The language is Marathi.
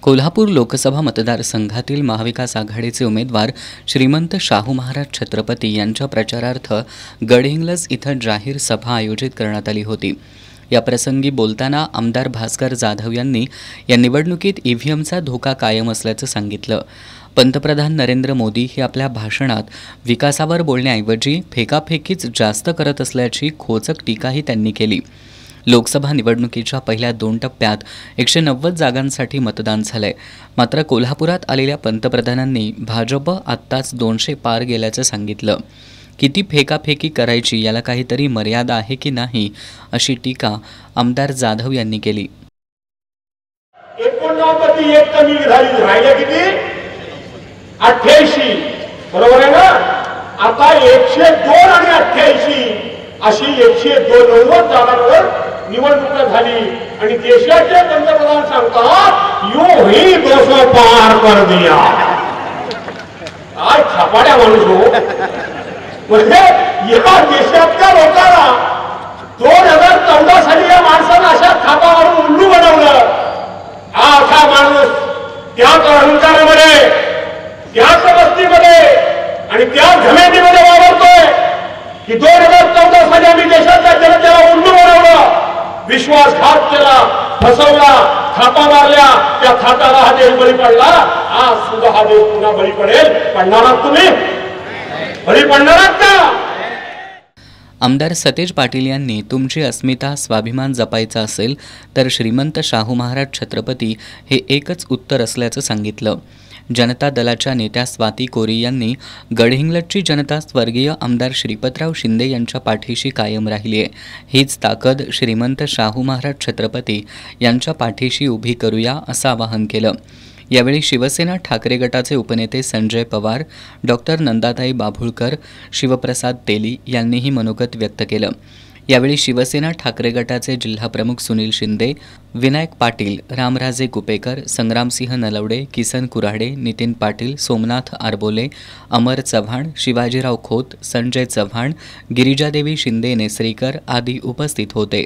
कोल्हापूर लोकसभा मतदारसंघातील महाविकास आघाडीचे उमेदवार श्रीमंत शाहू महाराज छत्रपती यांच्या प्रचारार्थ गडहिंग्लज इथं जाहीर सभा आयोजित करण्यात आली होती। या प्रसंगी बोलताना आमदार भास्कर जाधव यांनी या निवडणुकीत ईव्हीएमचा धोका कायम असल्याचं सांगितलं। पंतप्रधान नरेंद्र मोदी हे आपल्या भाषणात विकासावर बोलण्याऐवजी फेकाफेकीच जास्त करत असल्याची खोचक टीकाही त्यांनी केली। लोकसभा निवडणुकीच्या पहिल्या 2 टप्प्यात 190 जागांसाठी मतदान झालंय। मात्र कोल्हापुरात आलेल्या पंतप्रधानांनी भाजप आत्ताच 200 पार गेल्याचं सांगितलं। किती फेकाफेकी करायची याला काहीतरी मर्यादा आहे की नाही अशी टीका आमदार जाधव यांनी केली। 89 एक कमी झाली, राहिले किती 88 बरोबर आहे ना। आता 102 आणि 88 अशी 192 जागांवर निवडणूक झाली आणि देशाचे पंतप्रधान सांगतात यूं ही 200 पार कर दिया। आज छापाड्या माणूस हो, म्हणजे या देशातल्या लोकांना 2014 साली या माणसानं अशा थापावरून उल्लू बनवलं। हा माणूस त्याच अहंकारामध्ये, त्याच मस्तीमध्ये आणि त्याच घमेंडीमध्ये वावरतोय की 2014 साली आम्ही देशाच्या जनतेला उल्लू बनवलं, विश्वासघात केला, फसवला, थापा मारल्या, त्या थाटाला हा देश बळी पडला। आज सुद्धा हा देश पुन्हा बळी पडेल। पडणार आहात तुम्ही? बळी पडणार आहात का? आमदार सतेज पाटील यांनी तुमची अस्मिता स्वाभिमान जपायचा असेल तर श्रीमंत शाहू महाराज छत्रपती हे एकच उत्तर असल्याचं सांगितलं। जनता दलाच्या नेत्या स्वाती कोरी यांनी गडहिंग्लजची जनता स्वर्गीय आमदार श्रीपतराव शिंदे यांच्या पाठीशी कायम राहिली आहे, हीच ताकद श्रीमंत शाहू महाराज छत्रपती यांच्या पाठीशी उभी करूया असं आवाहन केलं। यावेळी शिवसेना ठाकरे गटाचे उपनेते संजय पवार, डॉक्टर नंदाताई बाभुळकर, शिवप्रसाद तेली यांनीही मनोगत व्यक्त केलं। यावेळी शिवसेना ठाकरे गटाचे जिल्हाप्रमुख सुनील शिंदे, विनायक पाटील, रामराजे कुपेकर, संग्रामसिंह नलवडे, किसन कुऱ्हाडे, नितीन पाटील, सोमनाथ आरबोले, अमर चव्हाण, शिवाजीराव खोत, संजय चव्हाण, गिरिजादेवी शिंदे नेसरीकर आदी उपस्थित होते।